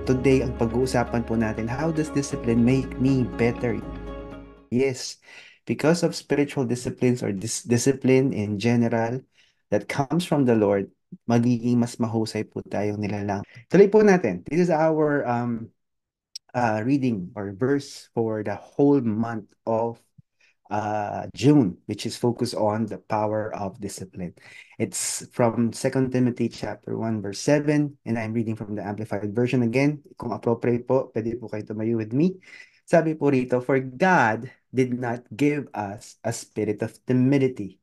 today, ang pag-uusapan po natin, how does discipline make me better? Yes, because of spiritual disciplines or discipline in general that comes from the Lord, magiging mas mahusay po tayong nilalang. Tuloy po natin. This is our reading or verse for the whole month of June, which is focused on the power of discipline. It's from Second Timothy chapter 1, verse 7, and I'm reading from the Amplified Version again. Kung appropriate po, pwede po kayo tumayo with me. Sabi po rito, for God did not give us a spirit of timidity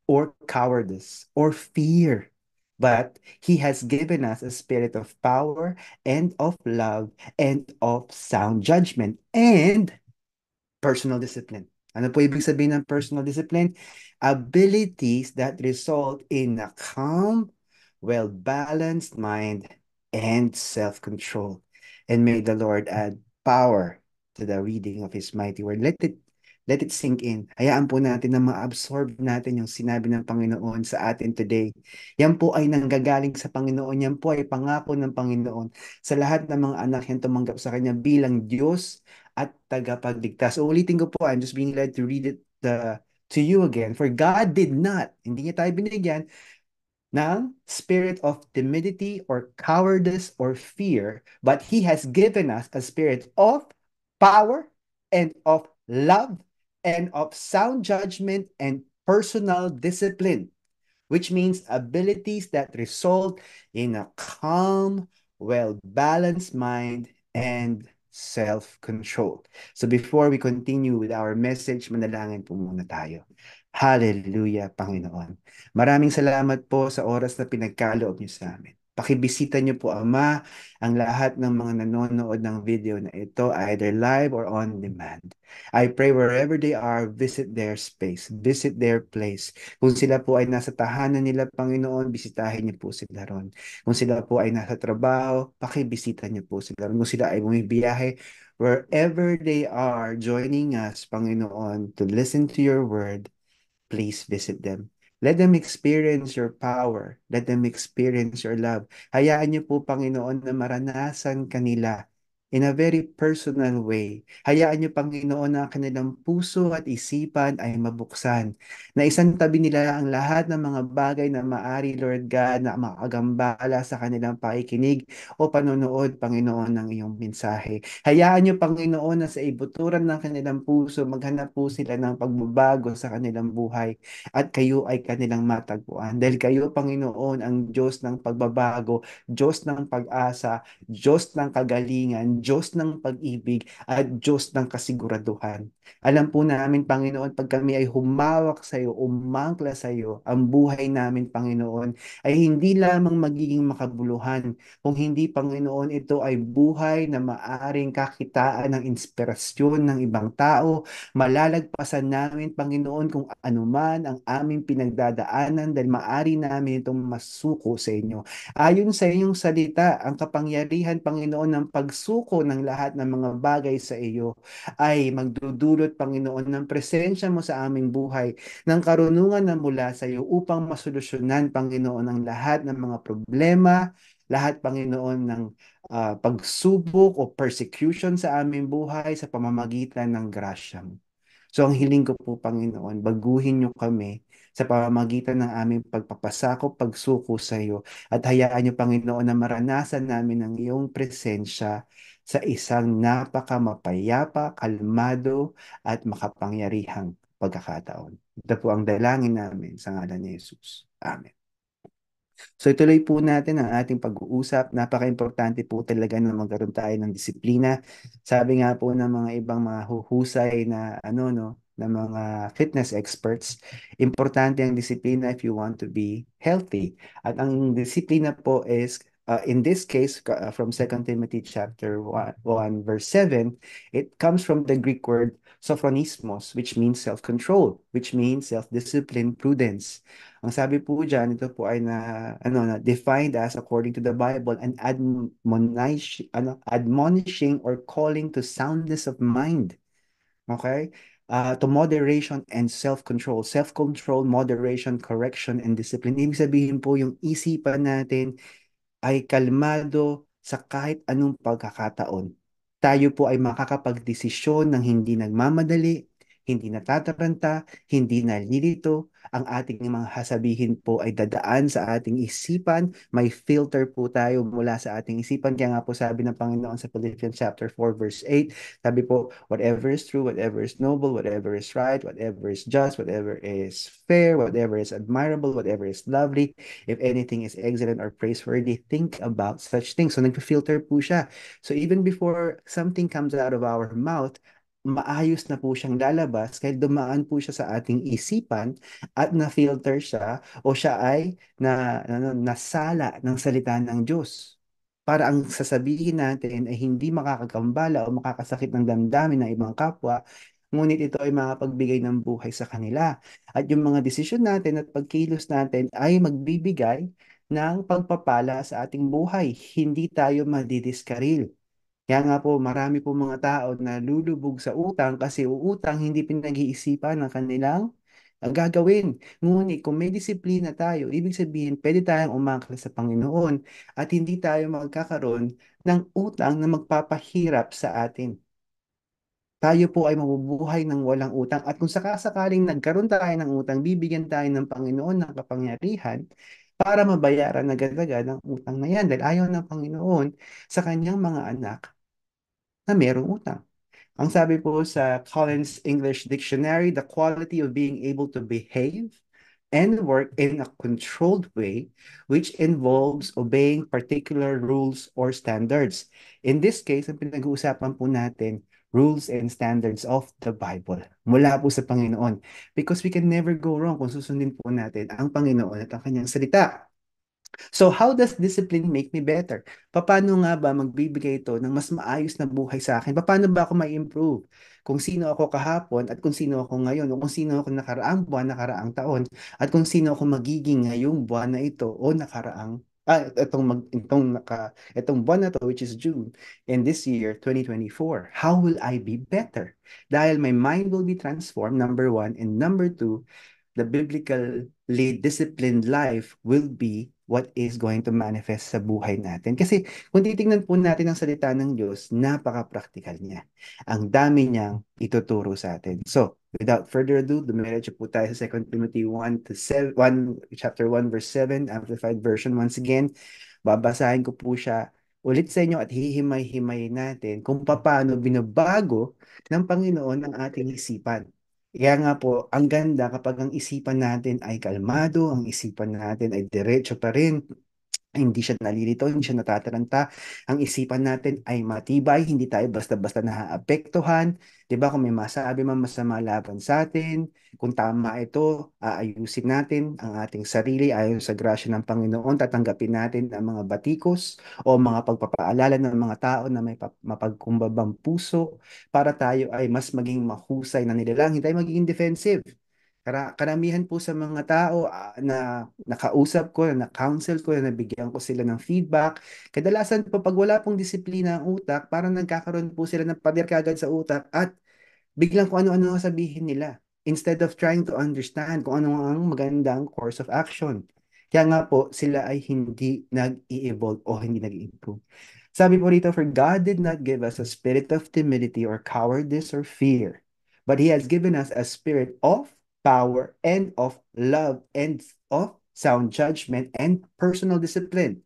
or cowardice or fear, but He has given us a spirit of power and of love and of sound judgment and personal discipline. Ano po ibig sabihin ng personal discipline? Abilities that result in a calm, well-balanced mind and self-control. And may the Lord add power to the reading of His mighty word. Let it sink in. Hayaan po natin na ma-absorb natin yung sinabi ng Panginoon sa atin today. Yan po ay nanggagaling sa Panginoon. Yan po ay pangako ng Panginoon sa lahat ng mga anak yan tumanggap sa Kanya bilang Diyos at tagapagligtas. So, ulitin ko po, I'm just being led to read it to you again. For God did not, hindi niya tayo binigyan ng spirit of timidity or cowardice or fear, but He has given us a spirit of power and of love and of sound judgment and personal discipline, which means abilities that result in a calm, well-balanced mind and self-control. So before we continue with our message, manalangin po muna tayo. Hallelujah, Panginoon. Maraming salamat po sa oras na pinagkaloob niyo sa amin. Pakibisita niyo po, Ama, ang lahat ng mga nanonood ng video na ito, either live or on demand. I pray wherever they are, visit their space, visit their place. Kung sila po ay nasa tahanan nila, Panginoon, bisitahin niyo po sila ron. Kung sila po ay nasa trabaho, pakibisita niyo po sila ron. Kung sila ay bumibiyahe, wherever they are joining us, Panginoon, to listen to your word, please visit them. Let them experience your power. Let them experience your love. Hayaan niyo po, Panginoon, na maranasan kanila in a very personal way. Hayaan niyo, Panginoon, na ang kanilang puso at isipan ay mabuksan. Na isang tabi nila ang lahat ng mga bagay na maari, Lord God, na makagambala sa kanilang pakikinig o panonood, Panginoon, ng iyong mensahe. Hayaan niyo, Panginoon, na sa ibuturan ng kanilang puso, maghanap po sila ng pagbabago sa kanilang buhay at kayo ay kanilang matagpuan. Dahil kayo, Panginoon, ang Diyos ng pagbabago, Diyos ng pag-asa, Diyos ng kagalingan, Diyos ng pag-ibig, at Diyos ng kasiguraduhan. Alam po namin, Panginoon, pag kami ay humawak sa iyo, umangkla sa iyo, ang buhay namin, Panginoon, ay hindi lamang magiging makabuluhan, kung hindi, Panginoon, ito ay buhay na maaring kakitaan ng inspirasyon ng ibang tao. Malalagpasan namin, Panginoon, kung anuman ang aming pinagdadaanan dahil maari namin itong masuko sa inyo. Ayon sa inyong salita, ang kapangyarihan, Panginoon, ng pagsuko ng lahat ng mga bagay sa iyo ay magdudulot, Panginoon, ng presensya mo sa aming buhay, ng karunungan na mula sa iyo upang masolusyonan, Panginoon, ang lahat ng mga problema, lahat, Panginoon, ng pagsubok o persecution sa aming buhay sa pamamagitan ng grasya mo. So ang hiling ko po, Panginoon, baguhin niyo kami sa pamamagitan ng aming pagpapasakop, pagsuko sa iyo, at hayaan niyo, Panginoon, na maranasan namin ang iyong presensya sa isang napakamapayapa, kalmado, at makapangyarihang pagkakataon. Ito po ang dalangin namin sa ngalan ni Jesus. Amen. So ituloy po natin ang ating pag-uusap. Napaka-importante po talaga na magkaroon tayo ng disiplina. Sabi nga po ng mga ibang mga huhusay na ano no, na mga fitness experts, importante ang disiplina if you want to be healthy. At ang disiplina po is in this case from Second Timothy chapter 1 verse 7, it comes from the Greek word sophronismos, which means self-control, which means self-discipline, prudence. Ang sabi po diyan, ito po ay defined as according to the Bible an admonishing or calling to soundness of mind. Okay? To moderation and self-control. Self-control, moderation, correction, and discipline. Ibig sabihin po yung isipan natin ay kalmado, sa kahit anong pagkakataon. Tayo po ay makakapagdesisyon ng hindi nagmamadali, hindi natataranta, hindi nalilito. Ang ating mga sasabihin po ay dadaan sa ating isipan. May filter po tayo mula sa ating isipan. Kaya nga po sabi ng Panginoon sa Philippians chapter 4 verse 8, sabi po, whatever is true, whatever is noble, whatever is right, whatever is just, whatever is fair, whatever is admirable, whatever is lovely, if anything is excellent or praiseworthy, think about such things. So nagpa-filter po siya. So even before something comes out of our mouth, maayos na po siyang lalabas kahit dumaan po siya sa ating isipan at na-filter siya o siya ay nasala ng salita ng Diyos. Para ang sasabihin natin ay hindi makakagambala o makakasakit ng damdamin ng ibang kapwa, ngunit ito ay makapagbigay ng buhay sa kanila. At yung mga desisyon natin at pagkilos natin ay magbibigay ng pagpapala sa ating buhay. Hindi tayo madidiskaril. Kaya nga po, marami po mga tao na lulubog sa utang kasi uutang hindi pinag-iisipan ng kanilang ang gagawin. Ngunit kung may disiplina tayo, ibig sabihin, pwede tayong umakla sa Panginoon at hindi tayo magkakaroon ng utang na magpapahirap sa atin. Tayo po ay mabubuhay ng walang utang at kung sakasakaling nagkaroon tayo ng utang, bibigyan tayo ng Panginoon ng kapangyarihan para mabayaran agad-agad ang utang na yan dahil ayaw ng Panginoon sa kanyang mga anak na merong utang. Ang sabi po sa Collins English Dictionary, the quality of being able to behave and work in a controlled way, which involves obeying particular rules or standards. In this case, ang pinag-uusapan po natin, rules and standards of the Bible. Mula po sa Panginoon. Because we can never go wrong kung susundin po natin ang Panginoon at ang kanyang salita. So how does discipline make me better? Paano nga ba magbibigay ito ng mas maayos na buhay sa akin? Paano ba ako may improve? Kung sino ako kahapon at kung sino ako ngayon o kung sino ako nakaraang buwan, nakaraang taon at kung sino ako magiging ngayong buwan na ito o nakaraang itong buwan na to which is June in this year 2024. How will I be better? Dahil my mind will be transformed, number one, and number two, the biblically disciplined life will be what is going to manifest sa buhay natin. Kasi kung titingnan po natin ang salita ng Diyos, napaka-practical niya. Ang dami niyang ituturo sa atin. So, without further ado, dumiretso po tayo sa 2 Timothy 1 to 7, 1, chapter 1 verse 7, Amplified Version once again. Babasahin ko po siya ulit sa inyo at hihimay-himayin natin kung paano binabago ng Panginoon ang ating isipan. Kaya nga po, ang ganda kapag ang isipan natin ay kalmado, ang isipan natin ay diretso pa rin, hindi siya nalilito, hindi siya natataranta. Ang isipan natin ay matibay, hindi tayo basta-basta naaapektuhan. 'Di ba? Kung may masabi man masama laban sa atin, kung tama ito, aayusin natin ang ating sarili ayon sa grasya ng Panginoon, tatanggapin natin ang mga batikos o mga pagpapaalala ng mga tao na may mapagkumbabang puso para tayo ay mas maging mahusay na nilalang, hindi tayo magiging defensive. Karamihan po sa mga tao na nakausap ko, na counsel ko, na nabigyan ko sila ng feedback, kadalasan po pag wala pong disiplina ang utak, parang nagkakaroon po sila ng pader kagad sa utak at biglang kung ano-ano ang sabihin nila instead of trying to understand kung ano ang magandang course of action. Kaya nga po, sila ay hindi nag-i-evolve o hindi nag-i-improve. Sabi po rito, for God did not give us a spirit of timidity or cowardice or fear, but He has given us a spirit of power and of love and of sound judgment and personal discipline.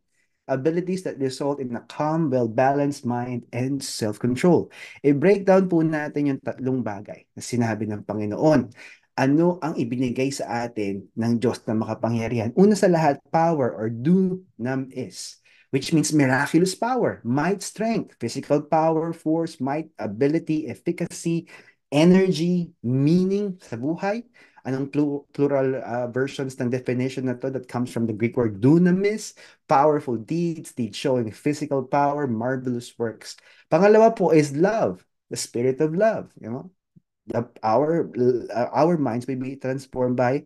Abilities that result in a calm, well-balanced mind and self-control. I-breakdown po natin yung tatlong bagay na sinabi ng Panginoon. Ano ang ibinigay sa atin ng Diyos na makapangyarihan? Una sa lahat, power or dunamis, which means miraculous power, might, strength, physical power, force, might, ability, efficacy, energy, meaning sa buhay. Anong plural versions ng definition na to that comes from the Greek word dunamis, powerful deeds, deeds showing physical power, marvelous works. Pangalawa po is love, the spirit of love, you know. Our minds may be transformed by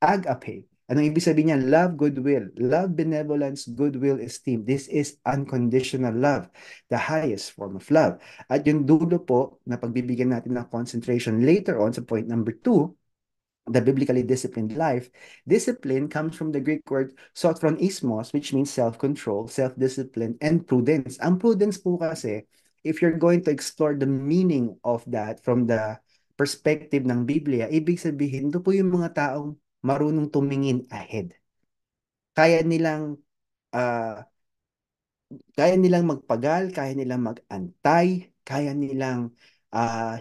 agape. Anong ibig sabihin niya? Love, goodwill. Love, benevolence, goodwill, esteem. This is unconditional love, the highest form of love. At yung dulo po na pagbibigyan natin ng concentration later on sa point number 2 the biblically disciplined life, discipline comes from the Greek word sophronismos, which means self-control, self-discipline, and prudence. Ang prudence po kasi, if you're going to explore the meaning of that from the perspective ng Biblia, ibig sabihin, ito po yung mga taong marunong tumingin ahead. Kaya nilang ah, kaya nilang magpagal, kaya nilang magantay, kaya nilang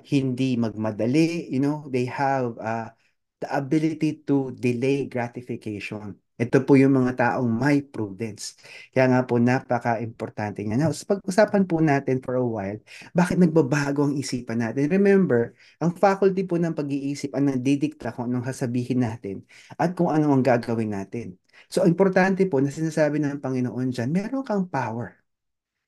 hindi magmadali, they have the ability to delay gratification. Ito po yung mga taong may prudence. Kaya nga po napaka-importante niya. Now, pag-usapan po natin for a while, bakit nagbabago ang isipan natin? Remember, ang faculty po ng pag-iisip ang nagdidikta kung anong sasabihin natin at kung ano ang gagawin natin. So, importante po na sinasabi ng Panginoon dyan, meron kang power.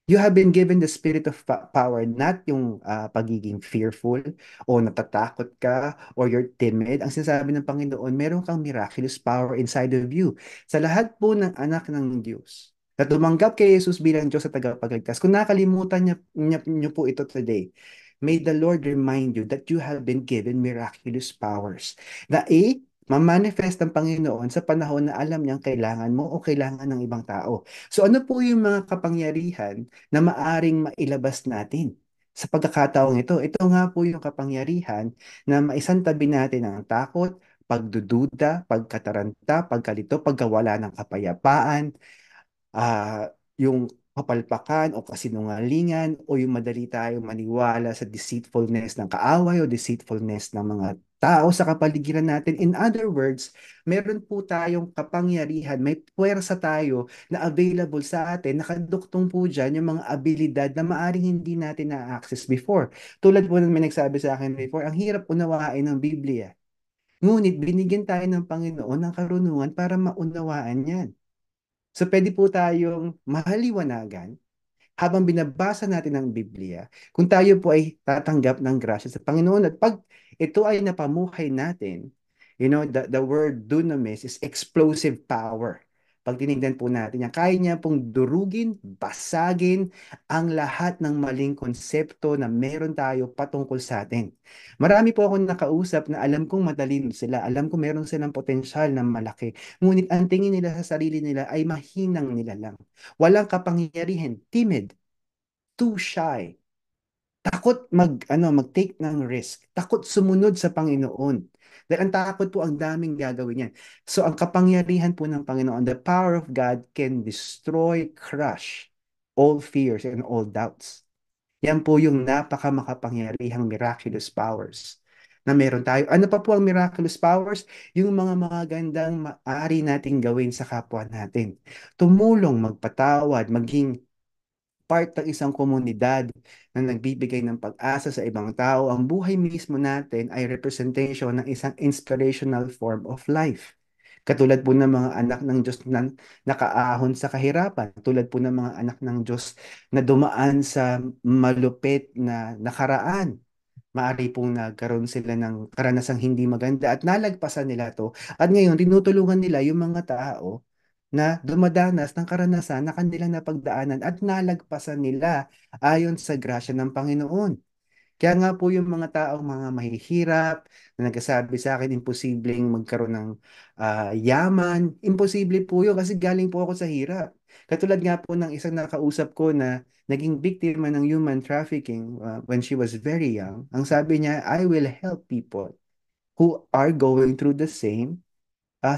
You have been given the spirit of power, not yung pagiging fearful o natatakot ka or you're timid. Ang sinasabi ng Panginoon, meron kang miraculous power inside of you. Sa lahat po ng anak ng Diyos na tumanggap kay Jesus bilang Diyos at tagapagligtas, kung nakalimutan niyo po ito today, may the Lord remind you that you have been given miraculous powers. Na mamanifest ang Panginoon sa panahon na alam niyang kailangan mo o kailangan ng ibang tao. So ano po yung mga kapangyarihan na maaring mailabas natin sa pagkakataong ito? Ito nga po yung kapangyarihan na maisantabi natin ang takot, pagdududa, pagkataranta, pagkalito, pagkawala ng kapayapaan, yung kapalpakan o kasinungalingan o yung madali tayong maniwala sa deceitfulness ng kaaway o deceitfulness ng mga tao sa kapaligiran natin. In other words, meron po tayong kapangyarihan, may puwersa tayo na available sa atin, nakaduktong po dyan yung mga abilidad na maaring hindi natin na-access before. Tulad po ng may nagsabi sa akin before, ang hirap unawain ng Biblia. Ngunit binigyan tayo ng Panginoon ng karunungan para maunawaan yan. So pwede po tayong mahaliwanagan habang binabasa natin ang Biblia, kung tayo po ay tatanggap ng grasya sa Panginoon at pag ito ay napamuhay natin, the word dunamis is explosive power. Pag tinignan po natin yan, kaya niya pong durugin, basagin ang lahat ng maling konsepto na meron tayo patungkol sa atin. Marami po akong nakausap na alam kong matalino sila, alam ko meron silang potensyal na malaki, ngunit ang tingin nila sa sarili nila ay mahinang nila lang. Walang kapangyarihan, timid, too shy, takot mag-take ng risk, takot sumunod sa Panginoon. Dahil ang takot po ang daming gagawin yan. So ang kapangyarihan po ng Panginoon, the power of God can destroy, crush all fears and all doubts. Yan po yung napakamakapangyarihang miraculous powers na meron tayo. Ano pa po ang miraculous powers? Yung mga magandang maaari nating gawin sa kapwa natin. Tumulong, magpatawad, maging part ng isang komunidad na nagbibigay ng pag-asa sa ibang tao. Ang buhay mismo natin ay representation ng isang inspirational form of life. Katulad po ng mga anak ng Diyos na nakaahon sa kahirapan. Tulad po ng mga anak ng Diyos na dumaan sa malupit na nakaraan. Maari pong nagkaroon sila ng karanasang hindi maganda at nalagpasan nila to. At ngayon, tinutulungan nila yung mga tao na dumadanas ng karanasan na kanilang napagdaanan at nalagpasan nila ayon sa grasya ng Panginoon. Kaya nga po yung mga taong mga mahihirap na nagsasabi sa akin, imposibleng magkaroon ng yaman. Imposible po yun kasi galing po ako sa hirap. Katulad nga po ng isang nakausap ko na naging biktima ng human trafficking when she was very young. Ang sabi niya, I will help people who are going through the same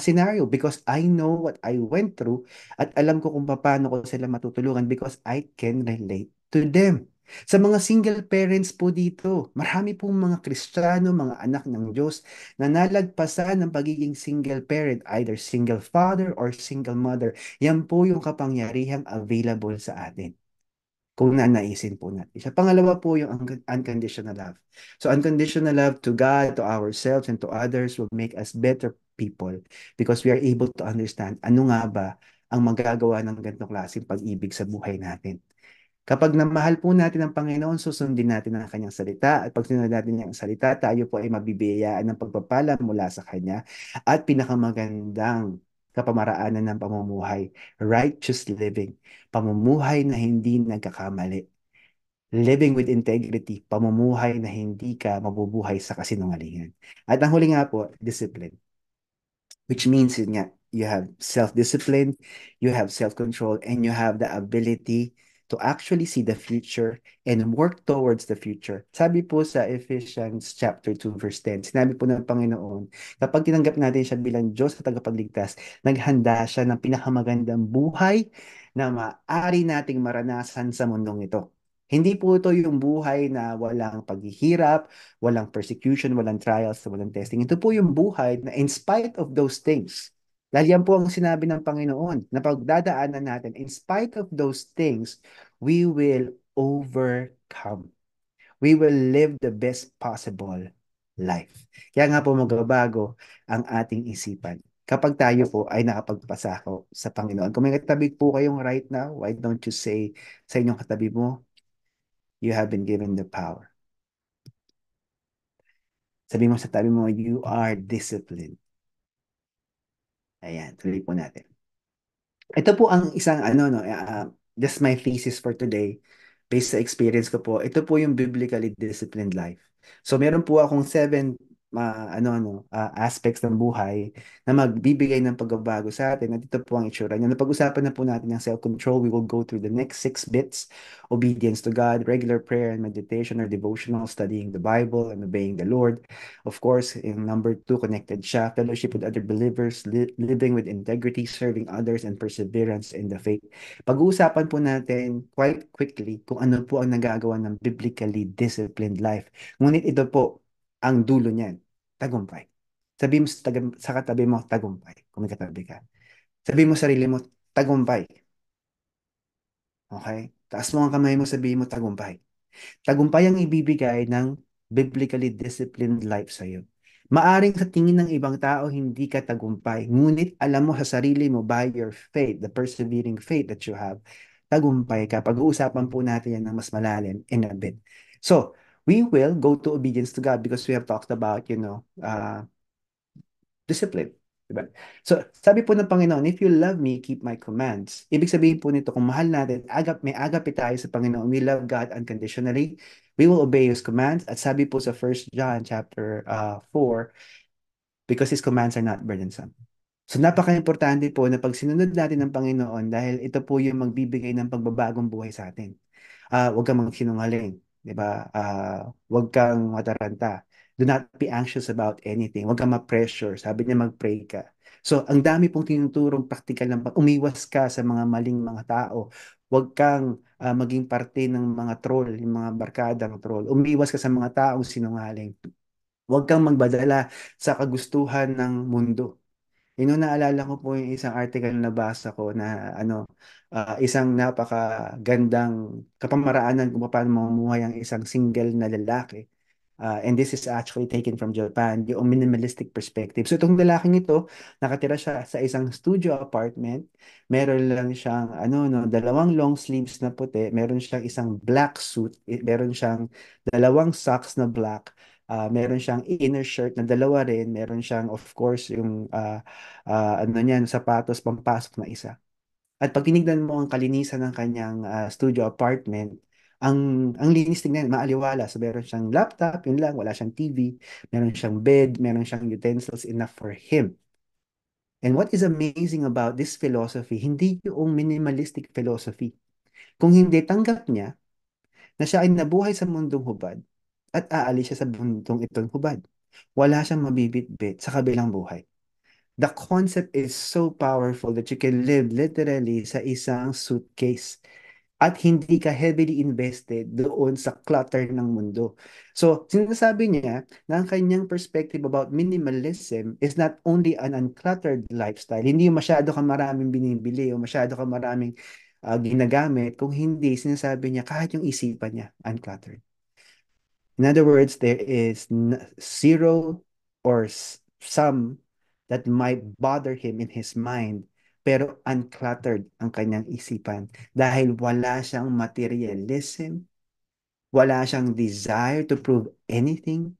scenario because I know what I went through at alam ko kung paano ko sila matutulungan because I can relate to them. Sa mga single parents po dito, marami pong mga Kristiyano, mga anak ng Diyos na nalagpasan ng pagiging single parent, either single father or single mother. Yan po yung kapangyarihang available sa atin kung nanaisin po natin siya. Pangalawa po yung unconditional love. So unconditional love to God, to ourselves, and to others will make us better people because we are able to understand ano nga ba ang magagawa ng ganitong klaseng pag-ibig sa buhay natin. Kapag namahal po natin ang Panginoon, susundin natin ang kanyang salita at pag sinunod natin ang salita, tayo po ay mabibiyayaan ng pagpapala mula sa kanya at pinakamagandang kapamaraanan ng pamumuhay, righteous living, pamumuhay na hindi nagkakamali. living with integrity, pamumuhay na hindi ka mabubuhay sa kasinungalingan. At ang huli nga po, discipline. Which means yun nga, you have self-discipline, you have self-control, and you have the ability to actually see the future and work towards the future. Sabi po sa Ephesians chapter 2 verse 10, sinabi po ng Panginoon, kapag tinanggap natin siya bilang Diyos at tagapagligtas, naghanda siya ng pinakamagandang buhay na maaari nating maranasan sa mundong ito. Hindi po ito yung buhay na walang paghihirap, walang persecution, walang trials, walang testing. Ito po yung buhay na in spite of those things, dahil yan po ang sinabi ng Panginoon, na pagdadaanan natin, in spite of those things, we will overcome. We will live the best possible life. Kaya nga po magbabago ang ating isipan. Kapag tayo po ay nakapagpasako sa Panginoon. Kung may katabi po kayong right now, why don't you say sa inyong katabi mo, you have been given the power. Sabi mo sa tabi mo, you are disciplined. Ayan, tuloy po natin. Ito po ang isang ano no, just my thesis for today based sa experience ko po. Ito po yung biblically disciplined life. So meron po akong seven aspects ng buhay na magbibigay ng pagbabago sa atin. At ito po ang itsura niya. Napag-usapan na po natin ng self-control. We will go through the next six bits: obedience to God, regular prayer and meditation or devotional, studying the Bible and obeying the Lord. Of course, in number two, connected siya, fellowship with other believers, living with integrity, serving others, and perseverance in the faith. Pag-uusapan po natin quite quickly kung ano po ang nagagawa ng biblically disciplined life. Ngunit ito po, ang dulo niyan, tagumpay. Sabi mo sa katabi mo, tagumpay. Kung may katabi ka. Sabi mo sa sarili mo, tagumpay. Okay? Taas mo ang kamay mo, sabihin mo, tagumpay. Tagumpay ang ibibigay ng biblically disciplined life sa iyo. Maaring sa tingin ng ibang tao, hindi ka tagumpay. Ngunit alam mo sa sarili mo, by your faith, the persevering faith that you have, tagumpay ka. Pag-uusapan po natin yan ng mas malalim in a bit. So, we will go to obedience to God because we have talked about, discipline. Diba? So, sabi po ng Panginoon, if you love me, keep my commands. Ibig sabihin po nito, kung mahal natin, may agape tayo sa Panginoon, we love God unconditionally, we will obey His commands. At sabi po sa 1 John chapter 4, because His commands are not burdensome. So napaka-importante po na pag sinunod natin ng Panginoon dahil ito po yung magbibigay ng pagbabagong buhay sa atin. Huwag kang magsinungaling, 'di ba? Huwag kang mataranta. Do not be anxious about anything. Huwag kang ma-pressure. Sabi niya mag-pray ka. So ang dami pong tinuturong praktikal ng umiwas ka sa mga maling mga tao. Huwag kang maging parte ng mga troll, yung mga barkadang troll. Umiwas ka sa mga taong sinungaling. Huwag kang magbadala sa kagustuhan ng mundo. Naalala ko po yung isang article na nabasa ko na isang napakagandang kapamaraanan kung paano mamumuhay ang isang single na lalaki. And this is actually taken from Japan, yung minimalistic perspective. So itong lalaking ito, nakatira siya sa isang studio apartment. Meron lang siyang dalawang long sleeves na puti, meron siyang isang black suit, meron siyang dalawang socks na black. Meron siyang inner shirt na dalawa rin, meron siyang of course yung sapatos pampasok na isa. At pag tinignan mo ang kalinisan ng kanyang studio apartment, ang linis tingnan, maaliwala. So meron siyang laptop, yun lang, wala siyang TV, meron siyang bed, meron siyang utensils enough for him. And what is amazing about this philosophy, hindi yung minimalistic philosophy. Kung hindi tanggap niya na siya ay nabuhay sa mundong hubad at aalis siya sa mundong itong hubad. Wala siyang mabibitbit sa kabilang buhay. The concept is so powerful that you can live literally sa isang suitcase at hindi ka heavily invested doon sa clutter ng mundo. So, sinasabi niya na ang kanyang perspective about minimalism is not only an uncluttered lifestyle, hindi yung masyado ka maraming binibili o masyado ka maraming ginagamit, kung hindi, sinasabi niya kahit yung isipan niya, uncluttered. In other words, there is zero or some that might bother him in his mind, pero uncluttered ang kanyang isipan dahil wala siyang materialism, wala siyang desire to prove anything.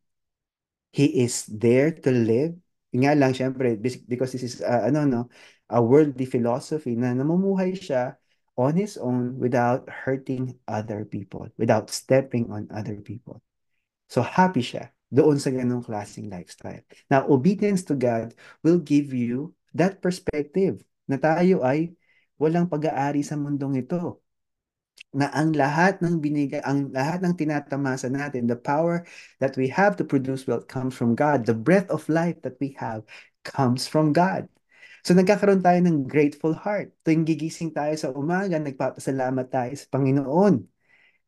He is there to live. Yun nga lang, syempre, because this is, a worldly philosophy na namumuhay siya on his own without hurting other people, without stepping on other people. So happy siya doon sa ganong klaseng lifestyle. Now, obedience to God will give you that perspective na tayo ay walang pag-aari sa mundong ito. Na ang lahat ng binigay, ang lahat ng tinatamasa natin, the power that we have to produce wealth comes from God. The breath of life that we have comes from God. So nagkakaroon tayo ng grateful heart. Tuwing gigising tayo sa umaga, nagpapasalamat tayo sa Panginoon.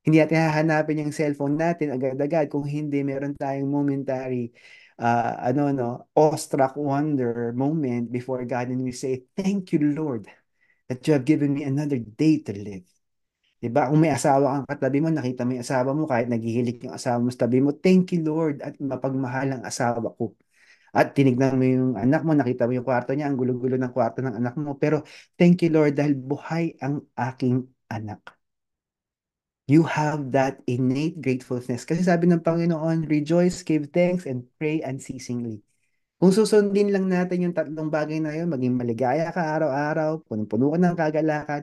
Hindi natin hahanapin yung cellphone natin agad-agad kung hindi meron tayong momentary awestruck wonder moment before God and we say, "Thank you, Lord, that you have given me another day to live." Diba? Kung may asawa kang katabi mo, nakita mo yung asawa mo, kahit naghihilik yung asawa mo sa tabi mo, "Thank you, Lord, at mapagmahal ang asawa ko." At tinignan mo yung anak mo, nakita mo yung kwarto niya, ang gulo-gulo ng kwarto ng anak mo, pero "Thank you, Lord, dahil buhay ang aking anak." You have that innate gratefulness. Kasi sabi ng Panginoon, "Rejoice, give thanks, and pray unceasingly." Kung susundin lang natin yung tatlong bagay na yun, maging maligaya ka araw-araw, punong-puno ka ng kagalakan,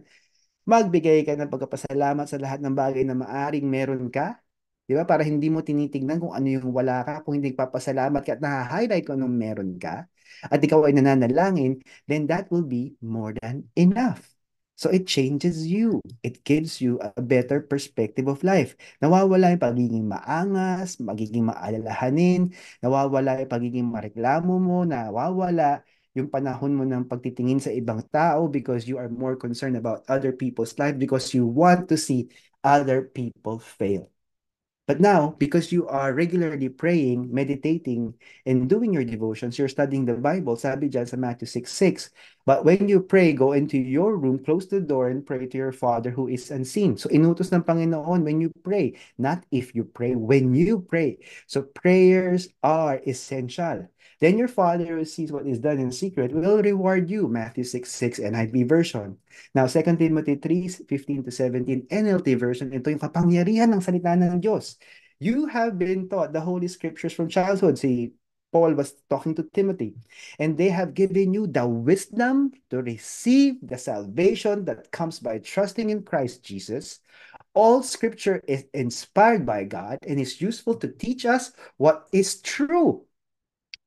magbigay ka ng pagpapasalamat sa lahat ng bagay na maaring meron ka. Di ba? Para hindi mo tinitignan kung ano yung wala ka, kung hindi papasalamat ka at naha-highlight kung anong meron ka, at ikaw ay nananalangin, then that will be more than enough. So it changes you. It gives you a better perspective of life. Nawawala yung pagiging maangas, magiging maalalahanin, nawawala yung pagiging mareklamo mo, nawawala yung panahon mo ng pagtitingin sa ibang tao because you are more concerned about other people's life because you want to see other people fail. But now, because you are regularly praying, meditating, and doing your devotions, you're studying the Bible, sabi dyan sa Matthew 6:6. But when you pray, go into your room, close the door, and pray to your Father who is unseen. So inutos ng Panginoon when you pray, not if you pray, when you pray. So prayers are essential. Then your Father who sees what is done in secret will reward you. Matthew 6:6 NIV version. Now, 2 Timothy 3:15 to 17 NLT version, ito yung kapangyarihan ng salita ng Diyos. You have been taught the Holy Scriptures from childhood. Si Paul was talking to Timothy. And they have given you the wisdom to receive the salvation that comes by trusting in Christ Jesus. All Scripture is inspired by God and is useful to teach us what is true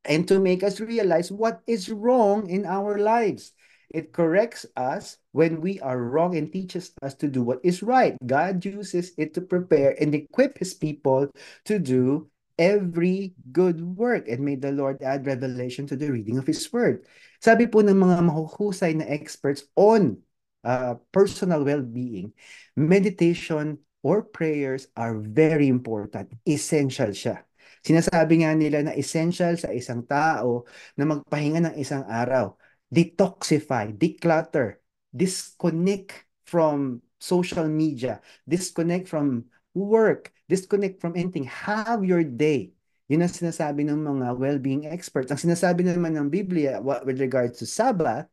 and to make us realize what is wrong in our lives. It corrects us when we are wrong and teaches us to do what is right. God uses it to prepare and equip his people to do every good work. And may the Lord add revelation to the reading of his word. Sabi po ng mga mahuhusay na experts on personal well-being, meditation or prayers are very important. Essential siya. Sinasabi nga nila na essential sa isang tao na magpahinga ng isang araw. Detoxify, declutter, disconnect from social media, disconnect from work, disconnect from anything. Have your day. Yun ang sinasabi ng mga well-being experts. Ang sinasabi naman ng Biblia with regards to Sabbath,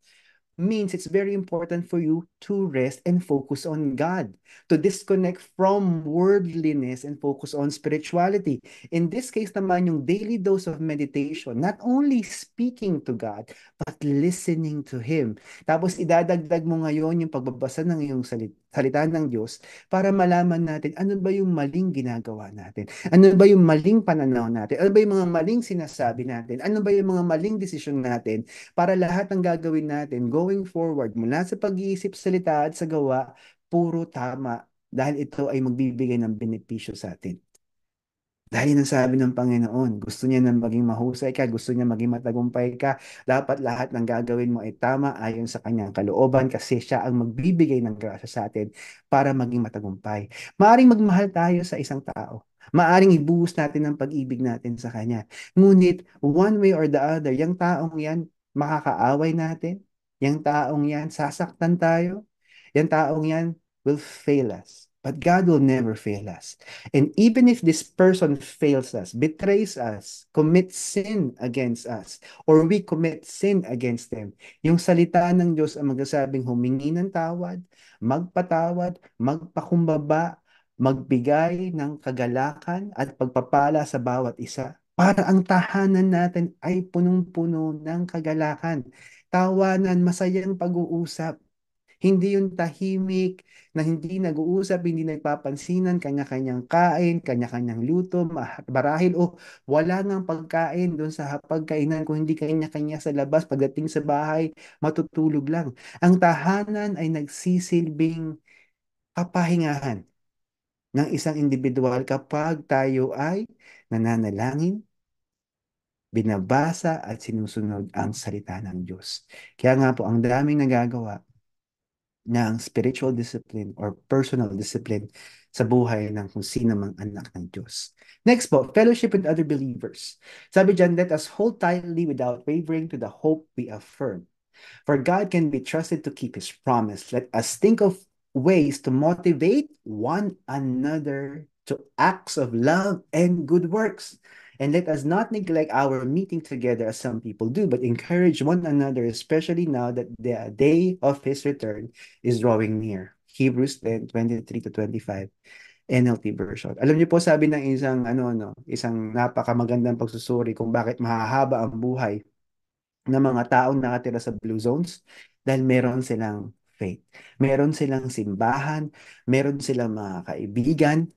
means it's very important for you to rest and focus on God, to disconnect from worldliness and focus on spirituality. In this case naman, yung daily dose of meditation, not only speaking to God, but listening to Him. Tapos idadagdag mo ngayon yung pagbabasa ng iyong salita ng Diyos para malaman natin ano ba yung maling ginagawa natin, ano ba yung maling pananaw natin, ano ba yung mga maling sinasabi natin, ano ba yung mga maling desisyon natin, para lahat ng gagawin natin going forward mula sa pag-iisip, salita at sa gawa, puro tama dahil ito ay magbibigay ng benepisyo sa atin. Dahil ang sabi ng Panginoon, gusto niya na maging mahusay ka, gusto niya maging matagumpay ka, dapat lahat ng gagawin mo ay tama ayon sa kanyang kalooban kasi siya ang magbibigay ng grasya sa atin para maging matagumpay. Maaring magmahal tayo sa isang tao. Maaring ibuhos natin ang pag-ibig natin sa kanya. Ngunit, one way or the other, yung taong yan, makakaaway natin. Yung taong yan, sasaktan tayo. Yung taong yan will fail us. But God will never fail us. And even if this person fails us, betrays us, commits sin against us, or we commit sin against them, yung salita ng Diyos ang magsasabing humingi ng tawad, magpatawad, magpakumbaba, magbigay ng kagalakan at pagpapala sa bawat isa para ang tahanan natin ay punong-puno ng kagalakan. Tawanan, masayang pag-uusap. Hindi yung tahimik na hindi nag-uusap, hindi nagpapansinan, kanya-kanyang kain, kanya-kanyang luto, barahil o wala ngang pagkain doon sa hapagkainan kung hindi kanya-kanya sa labas. Pagdating sa bahay, matutulog lang. Ang tahanan ay nagsisilbing kapahingahan ng isang individual kapag tayo ay nananalangin, binabasa at sinusunod ang salita ng Diyos. Kaya nga po, ang daming nagagawa ng spiritual discipline or personal discipline sa buhay ng kung sino mang anak ng Diyos. Next po, fellowship with other believers. Sabi dyan, let us hold tightly without wavering to the hope we affirm. For God can be trusted to keep his promise. Let us think of ways to motivate one another to acts of love and good works. And let us not neglect our meeting together as some people do, but encourage one another, especially now that the day of his return is drawing near. Hebrews 10:23 to 25, NLT version. Alam niyo po, sabi ng isang napakamagandang pagsusuri kung bakit mahahaba ang buhay ng mga taong nakatira sa blue zones dahil meron silang faith. Meron silang simbahan, meron silang mga kaibigan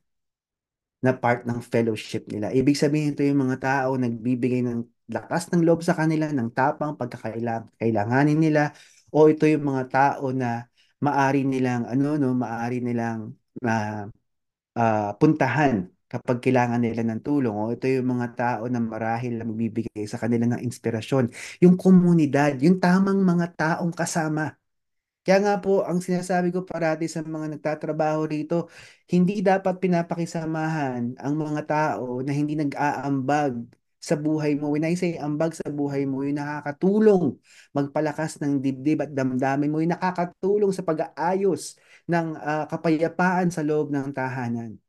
na part ng fellowship nila. Ibig sabihin ito yung mga tao nagbibigay ng lakas ng loob sa kanila, ng tapang pagkakailanganin nila, o ito yung mga tao na maari nilang maari nilang puntahan kapag kailangan nila ng tulong, o ito yung mga tao na marahil na magbibigay sa kanila ng inspirasyon. Yung komunidad, yung tamang mga taong kasama. Kaya nga po, ang sinasabi ko parati sa mga nagtatrabaho rito, hindi dapat pinapakisamahan ang mga tao na hindi nag-aambag sa buhay mo. When I say ambag sa buhay mo, yung nakakatulong magpalakas ng dibdib at damdamin mo, yung nakakatulong sa pag-aayos ng kapayapaan sa loob ng tahanan.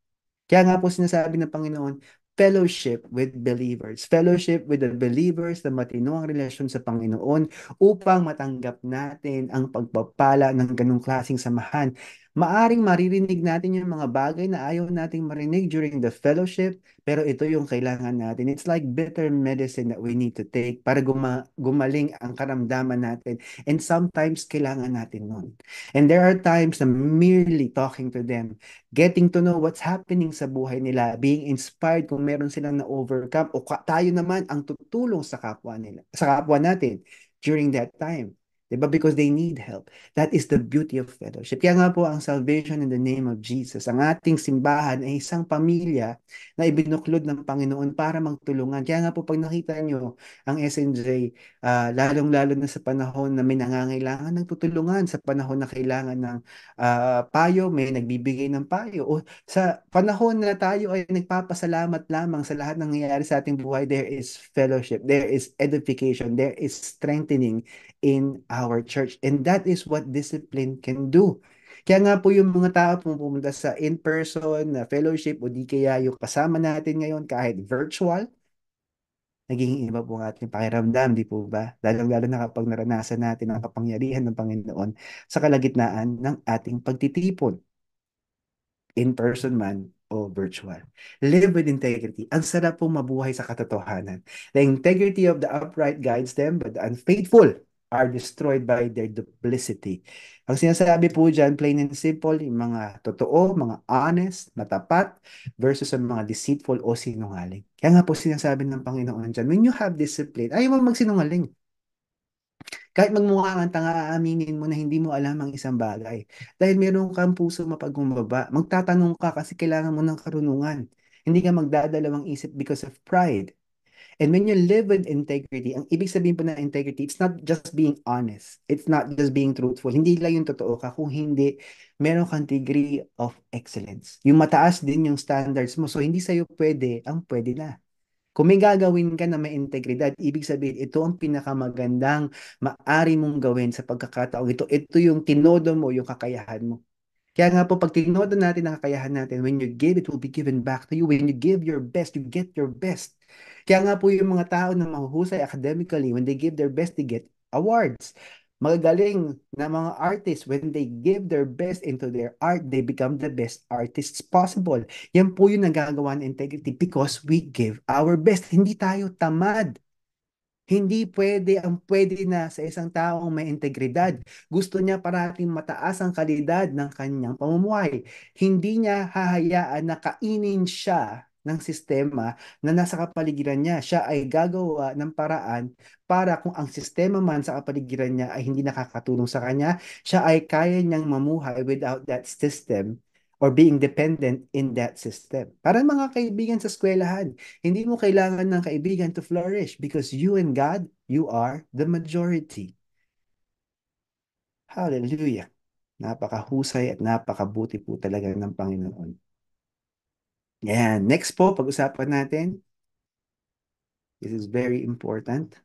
Kaya nga po sinasabi ng Panginoon, fellowship with believers. Fellowship with the believers na matino ang relasyon sa Panginoon upang matanggap natin ang pagpapala ng ganong klaseng samahan. Maaring maririnig natin yung mga bagay na ayaw nating marinig during the fellowship, pero ito yung kailangan natin. It's like bitter medicine that we need to take para gumaling ang karamdaman natin. And sometimes kailangan natin nun. And there are times na merely talking to them, getting to know what's happening sa buhay nila, being inspired kung meron silang na-overcome o tayo naman ang tutulong sa kapwa nila, sa kapwa natin during that time. 'Di ba? Because they need help. That is the beauty of fellowship. Kaya nga po ang salvation in the name of Jesus, ang ating simbahan ay isang pamilya na ibinuklod ng Panginoon para magtulungan. Kaya nga po pag nakita nyo ang SNJ, lalong-lalo na sa panahon na may nangangailangan ng tutulungan, sa panahon na kailangan ng payo, may nagbibigay ng payo. O sa panahon na tayo ay nagpapasalamat lamang sa lahat ng nangyayari sa ating buhay, there is fellowship, there is edification, there is strengthening in our church. And that is what discipline can do. Kaya nga po yung mga tao pumunta sa in-person na fellowship o di kaya yung kasama natin ngayon kahit virtual, naging iba po ang ating pakiramdam, di po ba? Lalong-lalo na kapag naranasan natin ang kapangyarihan ng Panginoon sa kalagitnaan ng ating pagtitipon, in person man o virtual. Live with integrity. Ang sarap pong mabuhay sa katotohanan. The integrity of the upright guides them, but the unfaithful are destroyed by their duplicity. Ang sinasabi po dyan, plain and simple, yung mga totoo, mga honest, matapat, versus ang mga deceitful o sinungaling. Kaya nga po sinasabi ng Panginoon dyan, when you have discipline, ayaw mo magsinungaling. Kahit magmukha kang tanga, aaminin mo na hindi mo alam ang isang bagay. Dahil meron kang puso mapagkumbaba. Magtatanong ka kasi kailangan mo ng karunungan. Hindi ka magdadalawang isip because of pride. And when you live with integrity, ang ibig sabihin po ng integrity, it's not just being honest. It's not just being truthful. Hindi lang yung totoo ka. Kung hindi, meron kang degree of excellence. Yung mataas din yung standards mo. So, hindi sa'yo pwede, ang pwede na. Kung may gagawin ka na may integridad, ibig sabihin, ito ang pinakamagandang maari mong gawin sa pagkakataong ito. Ito yung tinodo mo, yung kakayahan mo. Kaya nga po, pag tinodo natin ang kakayahan natin, when you give, it will be given back to you. When you give your best, you get your best. Kaya nga po yung mga tao na mahuhusay academically, when they give their best, they get awards. Magagaling na mga artists, when they give their best into their art, they become the best artists possible. Yan po yung nagagawa ng integrity because we give our best. Hindi tayo tamad. Hindi pwede ang pwede na sa isang taong may integridad. Gusto niya parating mataas ang kalidad ng kanyang pamumuhay. Hindi niya hahayaan na kainin siya ng sistema na nasa kapaligiran niya. Siya ay gagawa ng paraan para kung ang sistema man sa kapaligiran niya ay hindi nakakatulong sa kanya, siya ay kaya niyang mamuhay without that system or being dependent in that system. Parang mga kaibigan sa eskwelahan, hindi mo kailangan ng kaibigan to flourish because you and God, you are the majority. Hallelujah. Napakahusay at napakabuti po talaga ng Panginoon. Yan. Next po, pag-usapan natin. This is very important.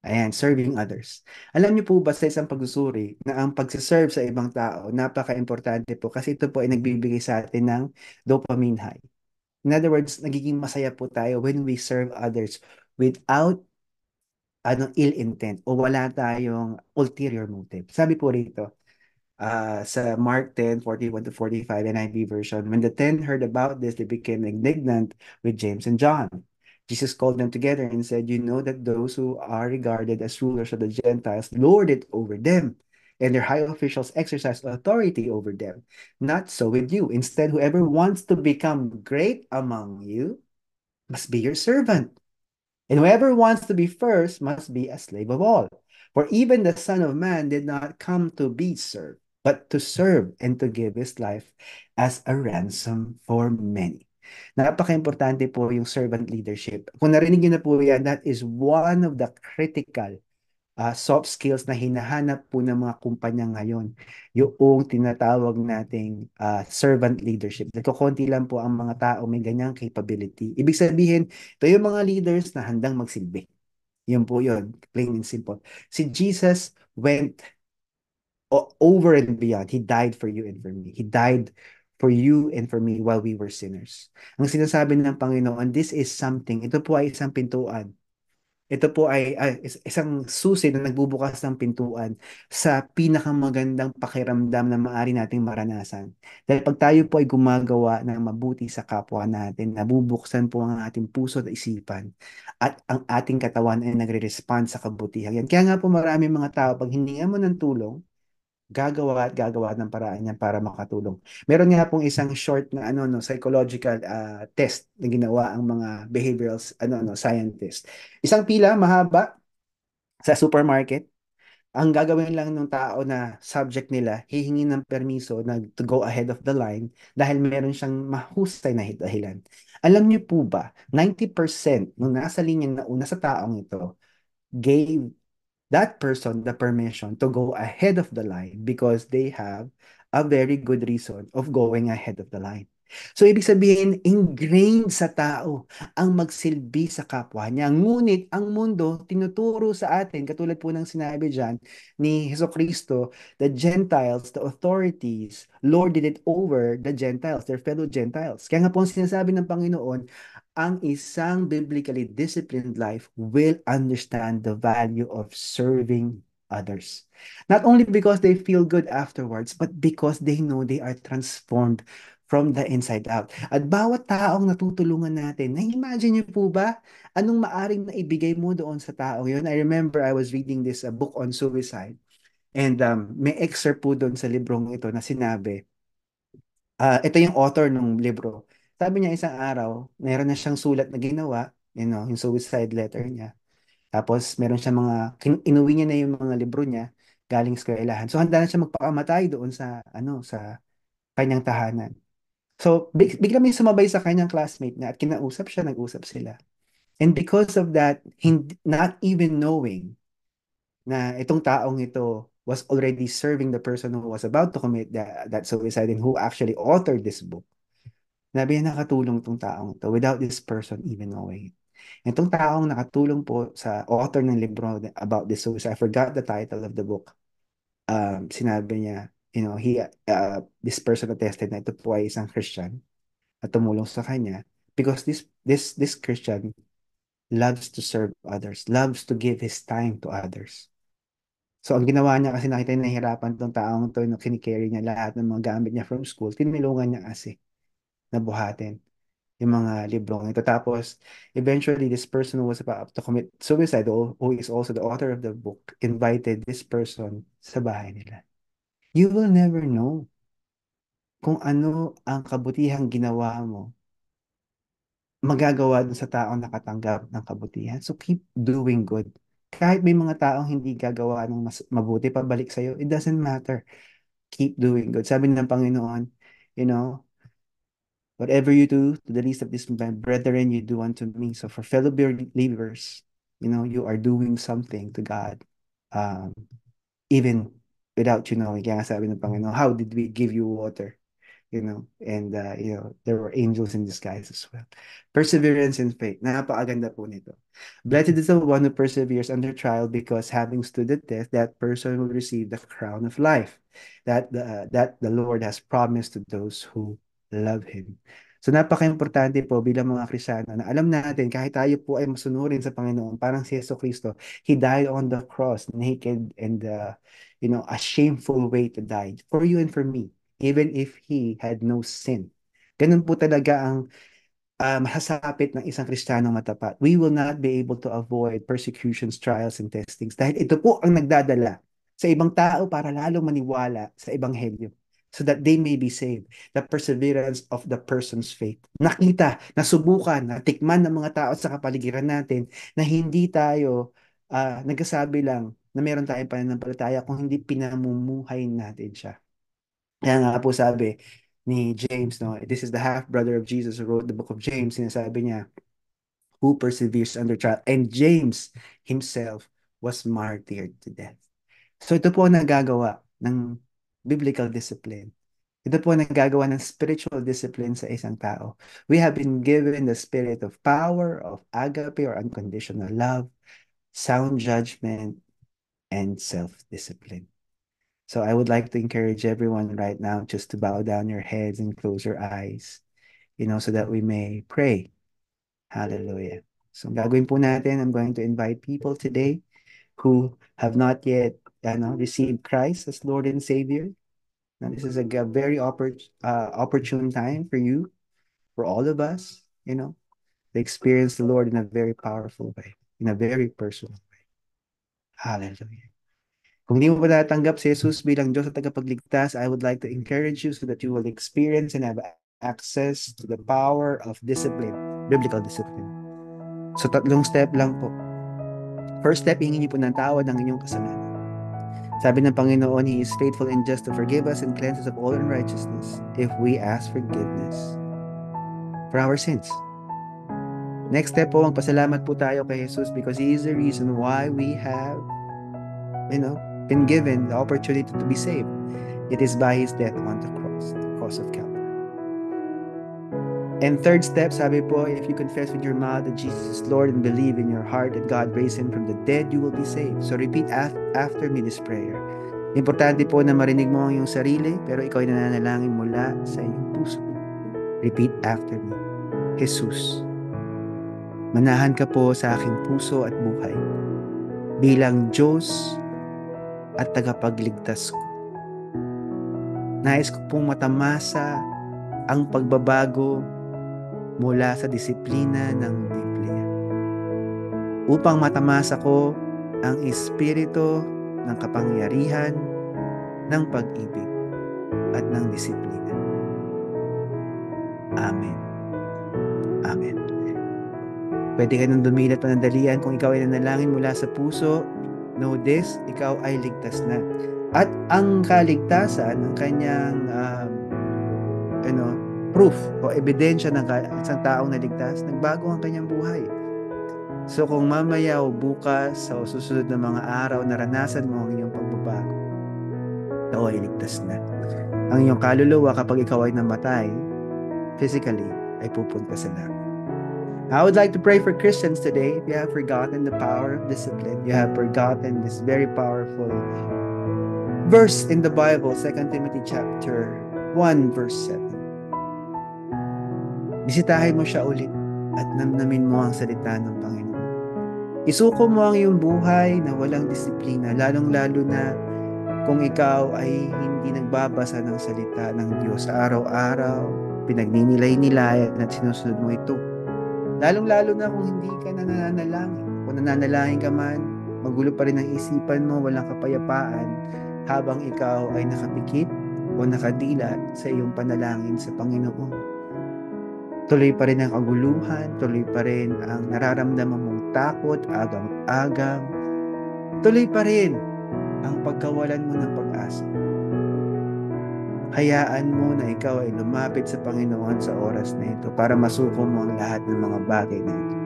Ayan, serving others. Alam niyo po ba sa isang pagsusuri na ang pagsiserve sa ibang tao, napaka-importante po kasi ito po ay nagbibigay sa atin ng dopamine high. In other words, nagiging masaya po tayo when we serve others without ill intent o wala tayong ulterior motive. Sabi po rito, sa Mark 10:41 to 45 NIV version, when the ten heard about this, they became indignant with James and John. Jesus called them together and said, you know that those who are regarded as rulers of the Gentiles lord it over them, and their high officials exercise authority over them. Not so with you. Instead, whoever wants to become great among you must be your servant. And whoever wants to be first must be a slave of all. For even the Son of Man did not come to be served, but to serve and to give his life as a ransom for many. Napaka-importante po yung servant leadership. Kung narinig niyo na po yan, that is one of the critical soft skills na hinahanap po ng mga kumpanya ngayon, yung tinatawag nating servant leadership. Nagkukunti lang po ang mga tao may ganyang capability. Ibig sabihin, ito yung mga leaders na handang magsilbi. Yun po yun, plain and simple. Si Jesus went over and beyond. He died for you and for me. He died for you and for me while we were sinners. Ang sinasabi ng Panginoon, this is something, ito po ay isang pintuan. Ito po ay isang susi na nagbubukas ng pintuan sa pinakamagandang pakiramdam na maaari nating maranasan. Dahil pag tayo po ay gumagawa ng mabuti sa kapwa natin, nabubuksan po ang ating puso at isipan at ang ating katawan ay nagre-respond sa kabutihan. Yan. Kaya nga po marami mga tao, pag hiningan mo ng tulong, gagawa at gagawa ng paraan yan para makatulong. Meron nga pong isang short na psychological test na ginawa ang mga behavioral scientist. Isang pila mahaba sa supermarket. Ang gagawin lang ng tao na subject nila, hihingi ng permiso na to go ahead of the line dahil meron siyang mahusay na dahilan. Alam niyo po ba, 90% nung nasa linya na una sa taong ito gave that person the permission to go ahead of the line because they have a very good reason of going ahead of the line. So, ibig sabihin, ingrained sa tao ang magsilbi sa kapwa niya. Ngunit, ang mundo, tinuturo sa atin, katulad po ng sinabi dyan ni Hesus Kristo, the Gentiles, the authorities, lorded it over the Gentiles, their fellow Gentiles. Kaya nga po ang sinasabi ng Panginoon, ang isang biblically disciplined life will understand the value of serving others. Not only because they feel good afterwards, but because they know they are transformed from the inside out. At bawat taong natutulungan natin, na-imagine niyo po ba anong maaring naibigay mo doon sa tao yun? I remember I was reading this book on suicide and may excerpt po doon sa librong ito na sinabi, ito yung author ng libro. Sabi niya isang araw, meron na siyang sulat na ginawa, yung suicide letter niya. Tapos meron siya inuwi niya na yung mga libro niya galing eskwelahan. So handa na siya magpakamatay doon sa kanyang tahanan. So bigla may sumabay sa kanyang classmate niya at kinausap siya, nag-usap sila. And because of that, not even knowing na itong taong ito was already serving the person who was about to commit that suicide and who actually authored this book. Sabi niya nakatulong tong taong ito without this person even knowing it. Itong taong nakatulong po sa author ng libro about this suicide, I forgot the title of the book. Sinabi niya, this person attested na ito po ay isang Christian at tumulong sa kanya because this Christian loves to serve others, loves to give his time to others. So, ang ginawa niya kasi nakita niya nahihirapan tong taong to, no, kinikerry niya lahat ng mga gamit niya from school, tinulungan niya kasi na buhatin. yung mga librong ito. Tapos, eventually, this person who was about to commit suicide, who is also the author of the book, invited this person sa bahay nila. You will never know kung ano ang kabutihang ginawa mo, magagawa dun sa taong nakatanggap ng kabutihan. So, keep doing good. Kahit may mga taong hindi gagawa ng mas mabuti pabalik sa'yo, it doesn't matter. Keep doing good. Sabi ng Panginoon, you know, whatever you do to the least of these my brethren, you do unto me. So for fellow believers, you know, you are doing something to God, um, even without you knowing. Kaya nga sabi ng Panginoon, how did we give you water? You know, and there were angels in disguise as well. Perseverance and faith. Napakaganda po nito. Blessed is the one who perseveres under trial, because having stood the test, that person will receive the crown of life that the Lord has promised to those who love Him. So napaka-importante po bilang mga Kristiyano na alam natin kahit tayo po ay masunurin sa Panginoon, parang si Jesucristo, He died on the cross naked and a shameful way to die for you and for me, even if He had no sin. Ganun po talaga ang masasapit ng isang Kristiyanong matapat. We will not be able to avoid persecutions, trials, and testings, dahil ito po ang nagdadala sa ibang tao para lalong maniwala sa Ebanghelyo, so that they may be saved. The perseverance of the person's faith. Nakita, nasubukan, natikman ng mga tao sa kapaligiran natin na hindi tayo nagsasabi lang na meron tayong pananampalataya kung hindi pinamumuhay natin siya. Kaya nga po sabi ni James, no, this is the half-brother of Jesus who wrote the book of James. Sinasabi niya, who perseveres under trial. And James himself was martyred to death. So ito po ang nagagawa ng biblical discipline. Ito po ang nagagawa ng spiritual discipline sa isang tao. We have been given the spirit of power, of agape or unconditional love, sound judgment, and self-discipline. So I would like to encourage everyone right now just to bow down your heads and close your eyes, so that we may pray. Hallelujah. So gagawin po natin, I'm going to invite people today who have not yet received Christ as Lord and Savior. Now, this is a very opportune time for you, for all of us, to experience the Lord in a very powerful way, in a very personal way. Hallelujah. Kung di mo pa natanggap si Jesus bilang Diyos at tagapagligtas, I would like to encourage you so that you will experience and have access to the power of discipline, biblical discipline. So 3 step lang po. First step, hingi niyo po ng tawad ng inyong kasalanan. Sabi ng Panginoon, He is faithful and just to forgive us and cleanse us of all unrighteousness if we ask forgiveness for our sins. Next step po, magpasalamat po tayo kay Jesus because He is the reason why we have, been given the opportunity to be saved. It is by His death on the cross of Calvary. And third step, sabi po, if you confess with your mouth that Jesus is Lord and believe in your heart that God raised Him from the dead, you will be saved. So repeat after me this prayer. Importante po na marinig mo ang iyong sarili, pero ikaw ay nananalangin mula sa iyong puso. Repeat after me. Jesus, manahan ka po sa aking puso at buhay bilang Diyos at tagapagligtas ko. Nais ko pong matamasa ang pagbabago mula sa disiplina ng Biblia upang matamasa ko ang espiritu ng kapangyarihan, ng pag-ibig at ng disiplina. Amen. Amen. Pwede ka nang dumilat panandalian kung ikaw ay nanalangin mula sa puso. Know this, ikaw ay ligtas na. At ang kaligtasan ng kanyang proof o ebidensya ng isang taong naligtas, nagbago ang kanyang buhay. So kung mamaya o bukas o susunod na mga araw naranasan mo ang iyong pagbabago, ikaw ay ligtas na. Ang iyong kaluluwa kapag ikaw ay namatay, physically, ay pupunta sa langit. I would like to pray for Christians today. If you have forgotten the power of discipline, you have forgotten this very powerful verse in the Bible, 2 Timothy chapter 1 verse 7. Bisitahin mo siya ulit at namnamin mo ang salita ng Panginoon. Isuko mo ang iyong buhay na walang disiplina, lalong-lalo na Kung ikaw ay hindi nagbabasa ng salita ng Diyos araw-araw, pinagninilay-nilayan at sinusunod mo ito, lalong-lalo na kung hindi ka na nananalangin. Kung nananalangin ka man, magulo pa rin ang isipan mo, walang kapayapaan, habang ikaw ay nakapikit o nakadilat sa iyong panalangin sa Panginoon. Tuloy pa rin ang kaguluhan, tuloy pa rin ang nararamdaman mong takot, agam-agam, tuloy pa rin ang pagkawalan mo ng pag-asa. Hayaan mo na ikaw ay lumapit sa Panginoon sa oras na ito para masuko mo ang lahat ng mga bagay na ito.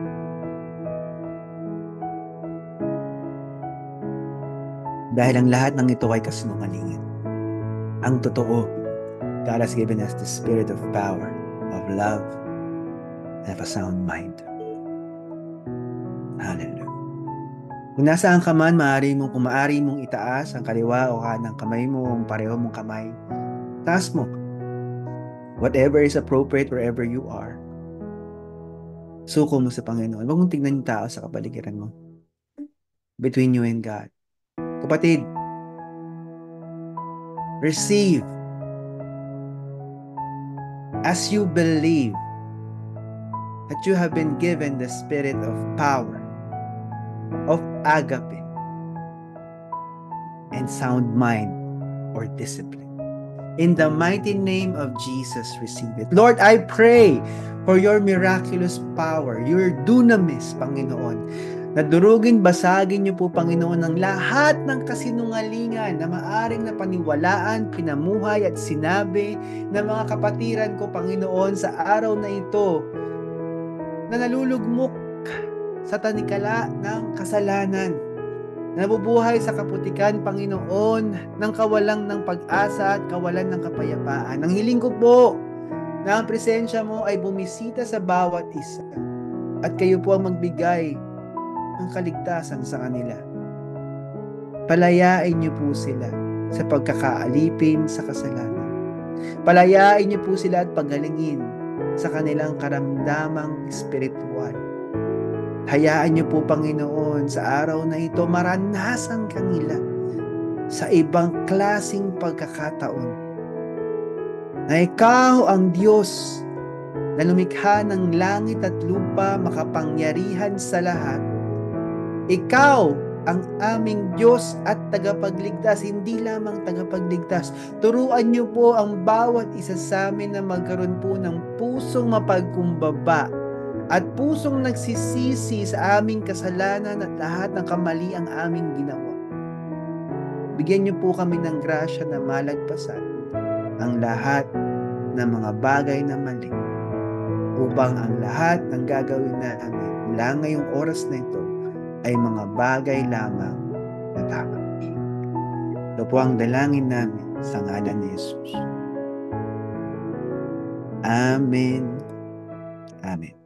Dahil ang lahat ng ito ay kasinungalingan. Ang totoo, God has given us the spirit of power, of love, and of a sound mind. Hallelujah. Kung nasaan ka man, kung maaari mong itaas ang kaliwa o kanang kamay mo, ang pareho mong kamay, taas mo. Whatever is appropriate wherever you are. Suko mo sa Panginoon. Huwag mong tignan yung tao sa kapaligiran mo. Between you and God. Kapatid, receive as you believe that you have been given the spirit of power, of agape, and sound mind or discipline. In the mighty name of Jesus, receive it. Lord, I pray for your miraculous power, your dunamis, Panginoon. Nadurugin, basagin niyo po, Panginoon, ang lahat ng kasinungalingan na maaring napaniwalaan, pinamuhay at sinabi ng mga kapatiran ko, Panginoon, sa araw na ito na nalulugmok sa tanikala ng kasalanan, nabubuhay sa kaputikan, Panginoon, ng kawalang ng pag-asa at kawalan ng kapayapaan. Ang hiling ko po na ang presensya mo ay bumisita sa bawat isa at kayo po ang magbigay ng kaligtasan sa kanila. Palayain niyo po sila sa pagkakaalipin sa kasalanan. Palayain niyo po sila at pagalingin sa kanilang karamdamang espiritual. Hayaan niyo po, Panginoon, sa araw na ito, maranasan kanila sa ibang klasing pagkakataon na ikaw ang Diyos na lumikha ng langit at lupa, makapangyarihan sa lahat. Ikaw ang aming Diyos at tagapagligtas, hindi lamang tagapagligtas. Turuan niyo po ang bawat isa sa amin na magkaroon po ng pusong mapagkumbaba at pusong nagsisisi sa aming kasalanan at lahat ng kamali ang aming ginawa. Bigyan niyo po kami ng grasya na malagpasan ang lahat ng mga bagay na mali upang ang lahat ng gagawin namin mula ngayong oras na ito ay mga bagay lamang na tama. Ito po ang dalangin namin sa ngalan ni Jesus. Amen. Amen.